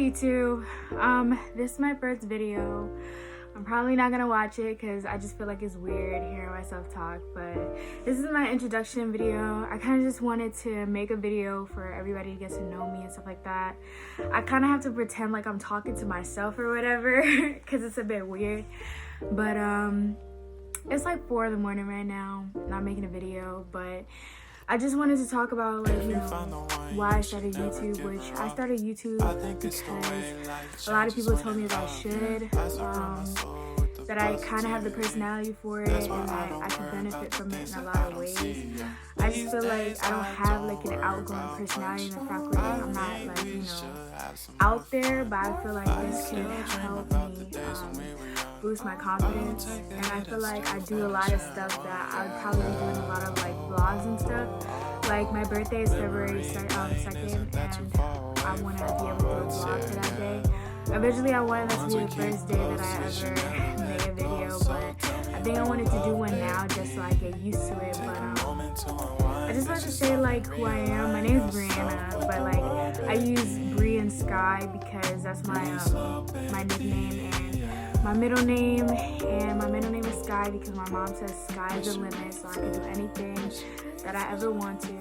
YouTube. This is my first video. I'm probably not gonna watch it because I just feel like it's weird hearing myself talk, but this is my introduction video. I kind of just wanted to make a video for everybody to get to know me and stuff like that. I kind of have to pretend like I'm talking to myself or whatever because it's a bit weird, but it's like 4 in the morning right now, not making a video, but I just wanted to talk about, like, you know, why I started YouTube, which I started YouTube because a lot of people told me that I should, that I kind of have the personality for it and that I could benefit from it in a lot of ways. I just feel like I don't have, like, an outgoing personality in the fact where I'm not, like, you know, out there, but I feel like this can help me boost my confidence, and I feel like I do a lot of stuff that I would probably be doing a lot of, like, vlogs and stuff. Like, my birthday is February 2nd, and I want to be able to do a vlog for that day. Originally, I wanted that to be the first day that I ever made a video, but I think I wanted to do one now just so I get used to it. But I just wanted to say, like, who I am. My name is Briana, but, like, I use Bree and Sky because that's my nickname, and my middle name is Sky because my mom says sky is the limit, so I can do anything that I ever want to.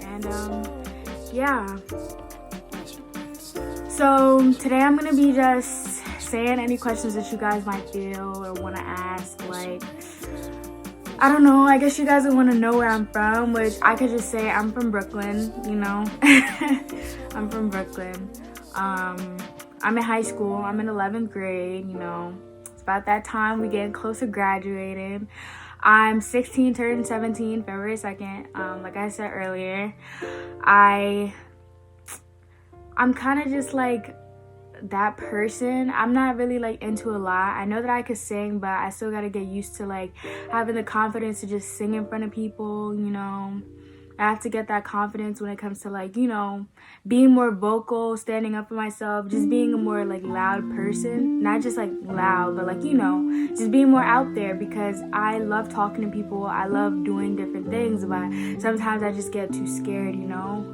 And yeah, so today I'm gonna be just saying any questions that you guys might feel or want to ask. Like, I don't know, I guess you guys would want to know where I'm from, which I could just say I'm from Brooklyn, you know. I'm from Brooklyn. I'm in high school. I'm in 11th grade, you know. It's about that time. We getting close to graduating. I'm 16, turning 17, February 2nd. Like I said earlier, I'm kind of just like that person. I'm not really like into a lot. I know that I could sing, but I still got to get used to like having the confidence to just sing in front of people, you know. I have to get that confidence when it comes to, like, you know, being more vocal, standing up for myself, just being a more, like, loud person. Not just, like, loud, but, like, you know, just being more out there because I love talking to people. I love doing different things, but sometimes I just get too scared, you know.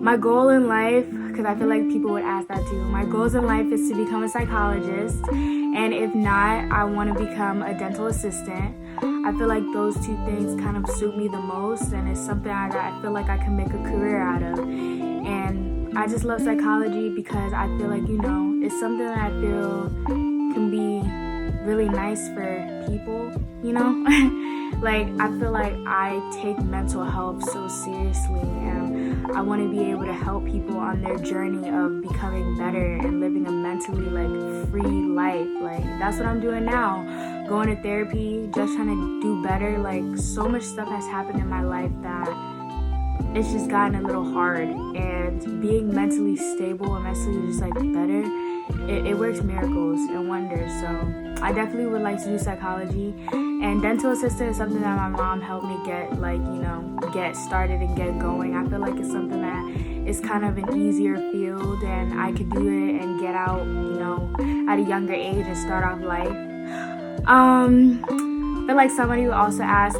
My goal in life, because I feel like people would ask that too, my goals in life is to become a psychologist, and if not, I want to become a dental assistant. I feel like those two things kind of suit me the most, and it's something that I feel like I can make a career out of. And I just love psychology because I feel like, you know, it's something that I feel can be really nice for people, you know. Like, I feel like I take mental health so seriously, and I want to be able to help people on their journey of becoming better and living a mentally, like, free life. Like, that's what I'm doing now, going to therapy, just trying to do better. Like, so much stuff has happened in my life that it's just gotten a little hard, and being mentally stable and mentally just, like, better, it works miracles and wonders. So I definitely would like to do psychology, and dental assistant is something that my mom helped me get, like, you know, get started and get going. I feel like it's something that is kind of an easier field, and I could do it and get out, you know, at a younger age and start off life. But like, somebody would also ask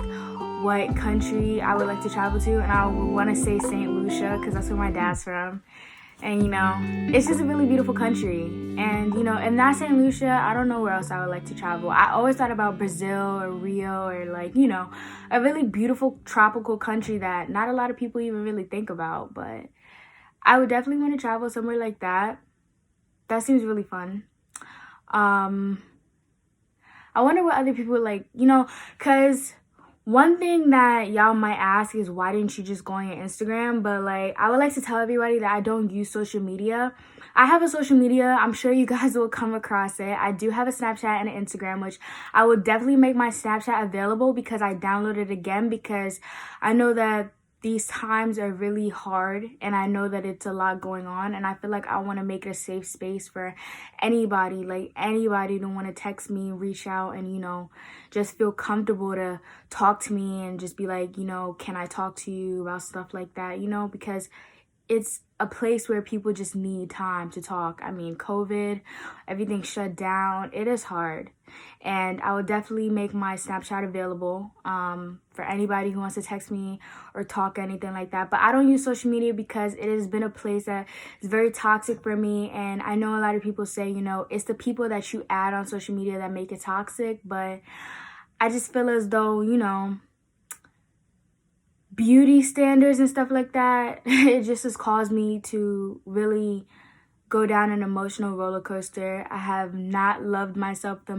what country I would like to travel to, and I would want to say St. Lucia because that's where my dad's from. And, you know, it's just a really beautiful country. And, you know, and not St. Lucia, I don't know where else I would like to travel. I always thought about Brazil or Rio or, like, you know, a really beautiful tropical country that not a lot of people even really think about. But I would definitely want to travel somewhere like that. That seems really fun. I wonder what other people would like, you know, because one thing that y'all might ask is, why didn't you just go on your Instagram? But, like, I would like to tell everybody that I don't use social media. I have a social media. I'm sure you guys will come across it. I do have a Snapchat and an Instagram, which I will definitely make my Snapchat available because I downloaded it again because I know that these times are really hard, and I know that it's a lot going on, and I feel like I want to make it a safe space for anybody, like anybody to want to text me, reach out, and, you know, just feel comfortable to talk to me and just be like, you know, can I talk to you about stuff like that, you know, because it's a place where people just need time to talk. I mean, COVID, everything shut down. It is hard. And I will definitely make my Snapchat available for anybody who wants to text me or talk, anything like that. But I don't use social media because it has been a place that is very toxic for me. And I know a lot of people say, you know, it's the people that you add on social media that make it toxic. But I just feel as though, you know, beauty standards and stuff like that, it just has caused me to really go down an emotional roller coaster. I have not loved myself the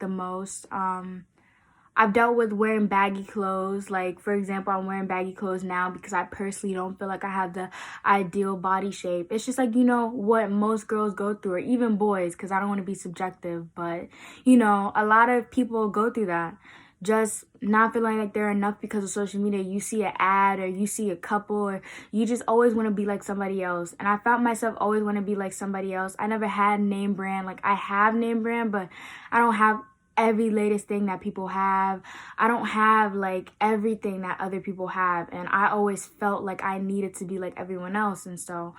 most. I've dealt with wearing baggy clothes. Like, for example, I'm wearing baggy clothes now because I personally don't feel like I have the ideal body shape. It's just like, you know, what most girls go through, or even boys, because I don't want to be subjective. But, you know, a lot of people go through that. Just not feeling like they're enough because of social media. You see an ad or you see a couple, or you just always want to be like somebody else. And I found myself always want to be like somebody else. I never had name brand. Like, I have name brand, but I don't have every latest thing that people have. I don't have like everything that other people have. And I always felt like I needed to be like everyone else. And so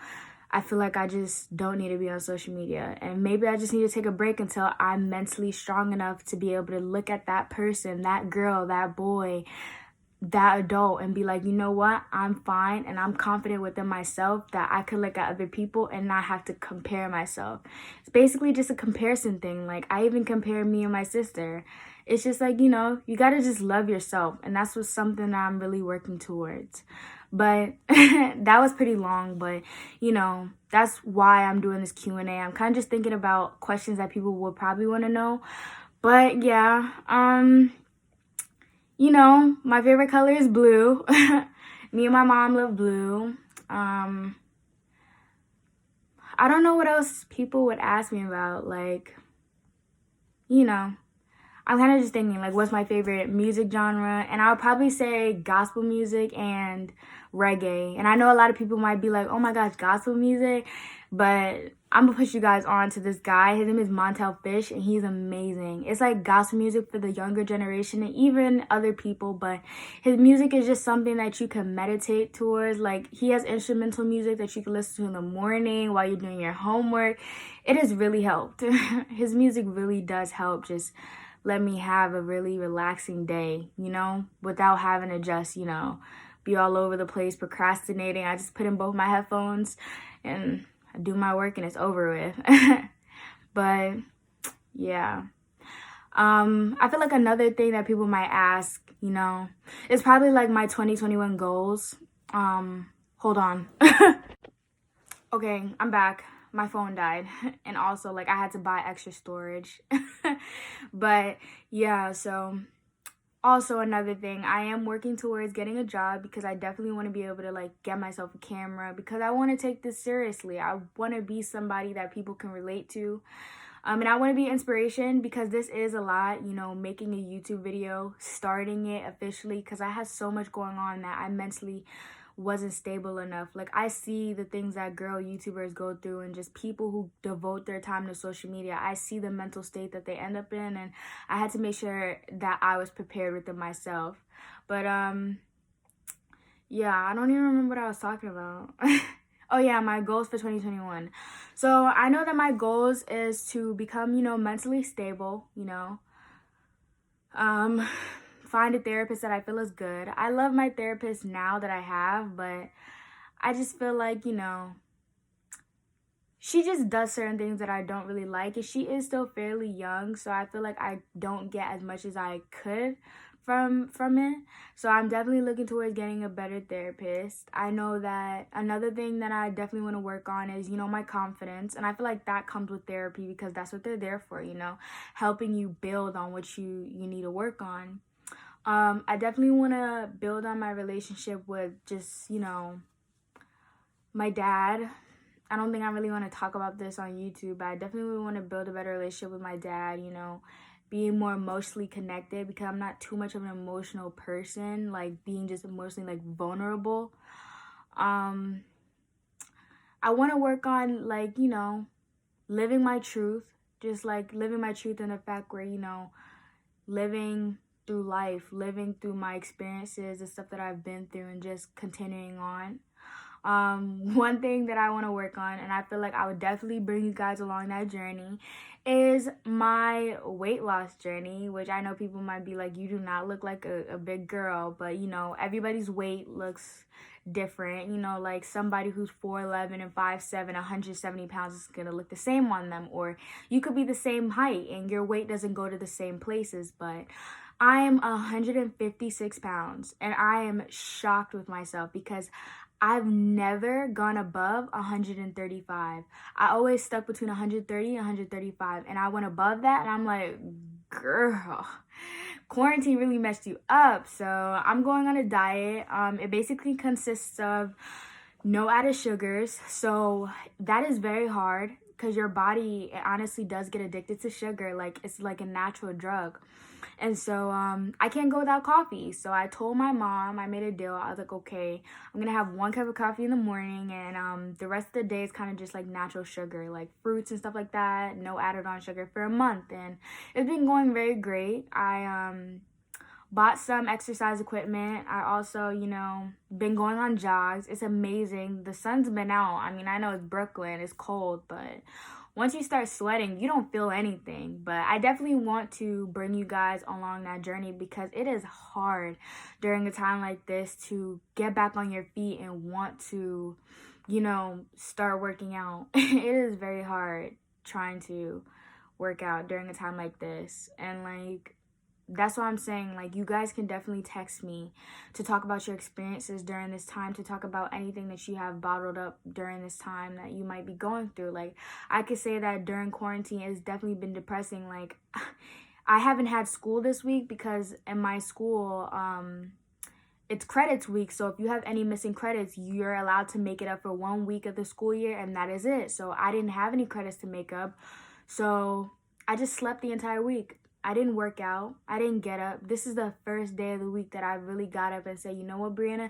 I feel like I just don't need to be on social media. And maybe I just need to take a break until I'm mentally strong enough to be able to look at that person, that girl, that boy, that adult, and be like, you know what? I'm fine and I'm confident within myself that I could look at other people and not have to compare myself. It's basically just a comparison thing. Like, I even compare me and my sister. It's just like, you know, you got to just love yourself. And that's what's something that I'm really working towards. But that was pretty long, but you know, that's why I'm doing this Q&A. I'm kind of just thinking about questions that people would probably want to know. But yeah, you know, my favorite color is blue. Me and my mom love blue. I don't know what else people would ask me about. Like, you know, I'm kind of just thinking, like, what's my favorite music genre? And I would probably say gospel music and reggae. And I know a lot of people might be like, oh my gosh, gospel music. But I'm going to push you guys on to this guy. His name is Montel Fish, and he's amazing. It's like gospel music for the younger generation and even other people. But his music is just something that you can meditate towards. Like, he has instrumental music that you can listen to in the morning while you're doing your homework. It has really helped. His music really does help just let me have a really relaxing day, you know, without having to just, you know, be all over the place procrastinating. I just put in both my headphones and I do my work and it's over with. But yeah, I feel like another thing that people might ask, you know, is probably like my 2021 goals. Hold on. Okay, I'm back. My phone died, and also like I had to buy extra storage. But yeah, so also another thing, I am working towards getting a job because I definitely want to be able to like get myself a camera because I want to take this seriously. I want to be somebody that people can relate to. And I want to be inspiration because this is a lot, you know, making a YouTube video, starting it officially, because I had so much going on that I mentally wasn't stable enough. Like, I see the things that girl YouTubers go through and just people who devote their time to social media. I see the mental state that they end up in, and I had to make sure that I was prepared within myself. But yeah, I don't even remember what I was talking about. Oh yeah, my goals for 2021. So I know that my goals is to become, you know, mentally stable, you know, find a therapist that I feel is good. I love my therapist now that I have, but I just feel like, you know, she just does certain things that I don't really like, and she is still fairly young, so I feel like I don't get as much as I could from it. So I'm definitely looking towards getting a better therapist. I know that another thing that I definitely want to work on is, you know, my confidence, and I feel like that comes with therapy because that's what they're there for, you know, helping you build on what you need to work on. I definitely want to build on my relationship with just, you know, my dad. I don't think I really want to talk about this on YouTube, but I definitely want to build a better relationship with my dad, you know, being more emotionally connected because I'm not too much of an emotional person, like being just emotionally like vulnerable. I want to work on like, you know, living my truth, just like living my truth in the fact where, you know, living through life, living through my experiences, the stuff that I've been through, and just continuing on. One thing that I want to work on, and I feel like I would definitely bring you guys along that journey, is my weight loss journey, which I know people might be like, you do not look like a big girl, but you know, everybody's weight looks different. You know, like somebody who's 4'11" and 5'7", 170 pounds is gonna look the same on them, or you could be the same height and your weight doesn't go to the same places. But I am 156 pounds and I am shocked with myself because I've never gone above 135. I always stuck between 130 and 135, and I went above that and I'm like, girl, quarantine really messed you up. So I'm going on a diet. It basically consists of no added sugars. So that is very hard because your body, it honestly does get addicted to sugar. Like, it's like a natural drug. And so I can't go without coffee. So I told my mom, I made a deal. I was like, okay, I'm going to have 1 cup of coffee in the morning, and the rest of the day is kind of just like natural sugar, like fruits and stuff like that, no added on sugar for a month. And it's been going very great. I bought some exercise equipment. I also, you know, been going on jogs. It's amazing. The sun's been out. I mean, I know it's Brooklyn, it's cold, but once you start sweating, you don't feel anything. But I definitely want to bring you guys along that journey because it is hard during a time like this to get back on your feet and want to, you know, start working out. It is very hard trying to work out during a time like this. And like, that's why I'm saying, like, you guys can definitely text me to talk about your experiences during this time, to talk about anything that you have bottled up during this time that you might be going through. Like, I could say that during quarantine, it's definitely been depressing. Like, I haven't had school this week because in my school, it's credits week. So if you have any missing credits, you're allowed to make it up for 1 week of the school year, and that is it. So I didn't have any credits to make up. So I just slept the entire week. I didn't work out. I didn't get up. This is the first day of the week that I really got up and said, you know what, Briana,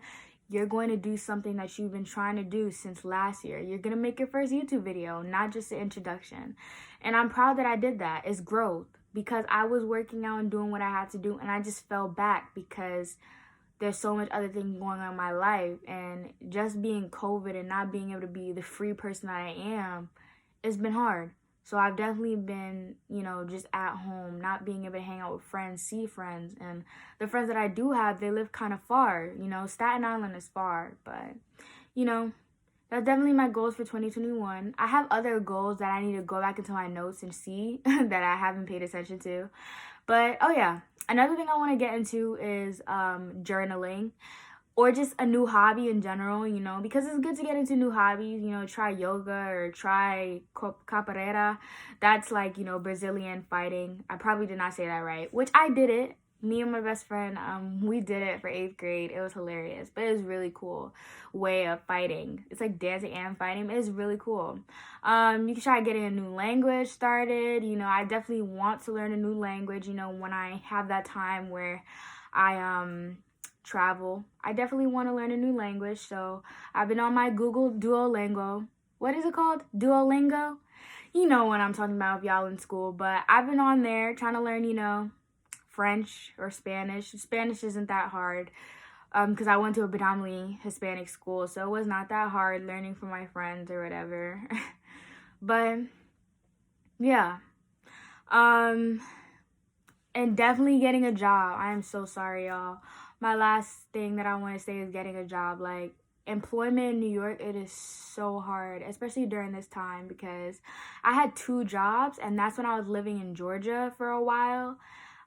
you're going to do something that you've been trying to do since last year. You're going to make your first YouTube video, not just an introduction. And I'm proud that I did that. It's growth because I was working out and doing what I had to do, and I just fell back because there's so much other things going on in my life. And just being COVID and not being able to be the free person that I am, it's been hard. So I've definitely been, you know, just at home, not being able to hang out with friends, see friends. And the friends that I do have, they live kind of far. You know, Staten Island is far. But, you know, that's definitely my goals for 2021. I have other goals that I need to go back into my notes and see that I haven't paid attention to. But, oh yeah, another thing I want to get into is journaling. Or just a new hobby in general, you know, because it's good to get into new hobbies, you know, try yoga or try capoeira. That's like, you know, Brazilian fighting. I probably did not say that right, which I did it. Me and my best friend, we did it for 8th grade. It was hilarious, but it was really cool way of fighting. It's like dancing and fighting. It is really cool. You can try getting a new language started. You know, I definitely want to learn a new language, you know, when I have that time where I, travel. I definitely want to learn a new language, so I've been on my Google Duolingo. What is it called? Duolingo? You know what I'm talking about if y'all in school, but I've been on there trying to learn, you know, French or Spanish. Spanish isn't that hard because I went to a predominantly Hispanic school, so it was not that hard learning from my friends or whatever. But yeah. And definitely getting a job. I am so sorry, y'all. My last thing that I want to say is getting a job. Like, employment in New York, it is so hard, especially during this time, because I had 2 jobs, and that's when I was living in Georgia for a while.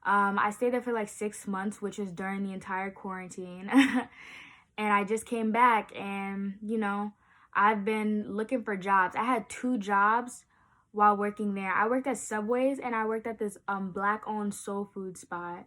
I stayed there for like 6 months, which was during the entire quarantine. And I just came back, and, you know, I've been looking for jobs. I had 2 jobs while working there. I worked at Subway's, and I worked at this Black-owned soul food spot.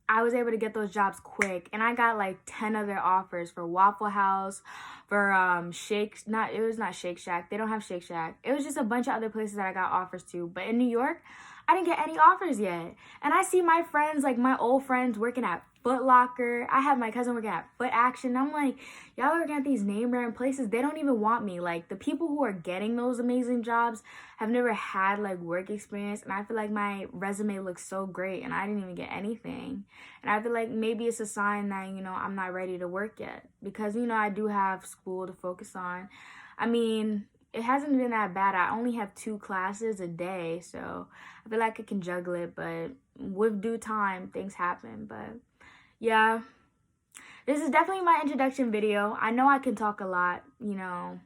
I was able to get those jobs quick, and I got like 10 other offers for Waffle House, for it was not Shake Shack. They don't have Shake Shack. It was just a bunch of other places that I got offers to. But in New York, I didn't get any offers yet. And I see my friends, like my old friends, working at Foot Locker. I have my cousin working at Foot Action. I'm like, y'all working at these name brand places, they don't even want me. Like, the people who are getting those amazing jobs have never had like work experience, and I feel like my resume looks so great and I didn't even get anything. And I feel like maybe it's a sign that, you know, I'm not ready to work yet, because, you know, I do have school to focus on. I mean, it hasn't been that bad. I only have 2 classes a day, so I feel like I can juggle it, but with due time, things happen. But yeah, this is definitely my introduction video. I know I can talk a lot, you know,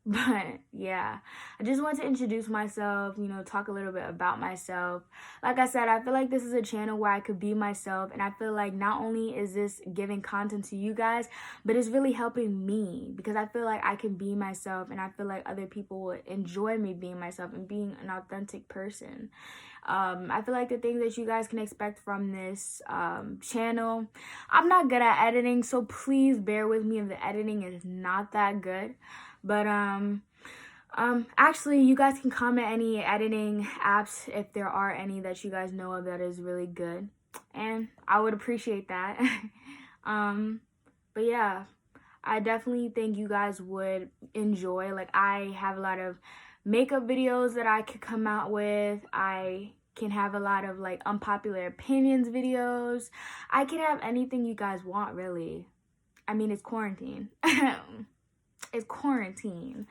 but yeah, I just want to introduce myself, you know, talk a little bit about myself. Like I said, I feel like this is a channel where I could be myself, and I feel like not only is this giving content to you guys, but it's really helping me, because I feel like I can be myself, and I feel like other people would enjoy me being myself and being an authentic person. I feel like the things that you guys can expect from this channel, I'm not good at editing, so please bear with me if the editing is not that good. But actually, you guys can comment any editing apps if there are any that you guys know of that is really good, and I would appreciate that. But yeah, I definitely think you guys would enjoy. Like, I have a lot of makeup videos that I could come out with. I can have a lot of like unpopular opinions videos. I can have anything you guys want, really. I mean, it's quarantine. It's quarantine.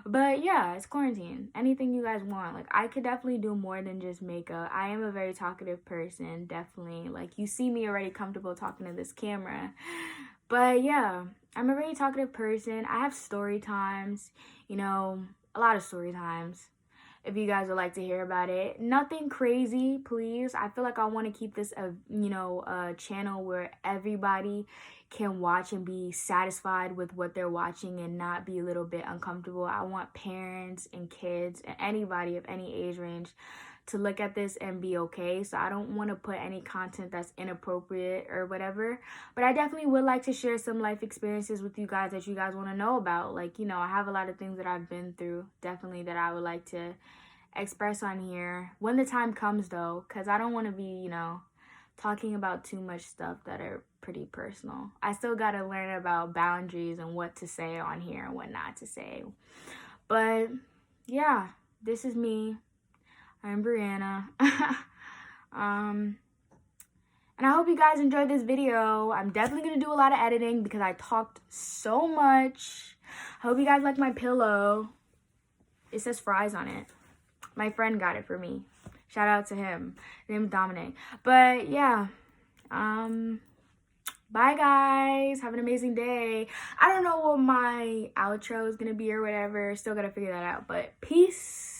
But yeah, it's quarantine. Anything you guys want. Like, I could definitely do more than just makeup. I am a very talkative person, definitely. Like, you see me already comfortable talking to this camera. But yeah, I'm a very talkative person. I have story times, you know, a lot of story times, if you guys would like to hear about it. Nothing crazy, please. I feel like I want to keep this a channel where everybody can watch and be satisfied with what they're watching and not be a little bit uncomfortable. I want parents and kids and anybody of any age range to look at this and be okay. So I don't want to put any content that's inappropriate or whatever, but I definitely would like to share some life experiences with you guys that you guys want to know about. Like, you know, I have a lot of things that I've been through, definitely, that I would like to express on here when the time comes, though, because I don't want to be, you know, talking about too much stuff that are pretty personal. I still got to learn about boundaries and what to say on here and what not to say. But yeah, this is me. I'm Briana. And I hope you guys enjoyed this video. I'm definitely going to do a lot of editing because I talked so much. I hope you guys like my pillow. It says fries on it. My friend got it for me. Shout out to him. His name is Dominic. But yeah, bye guys. Have an amazing day. I don't know what my outro is gonna be or whatever. Still gotta figure that out. But peace.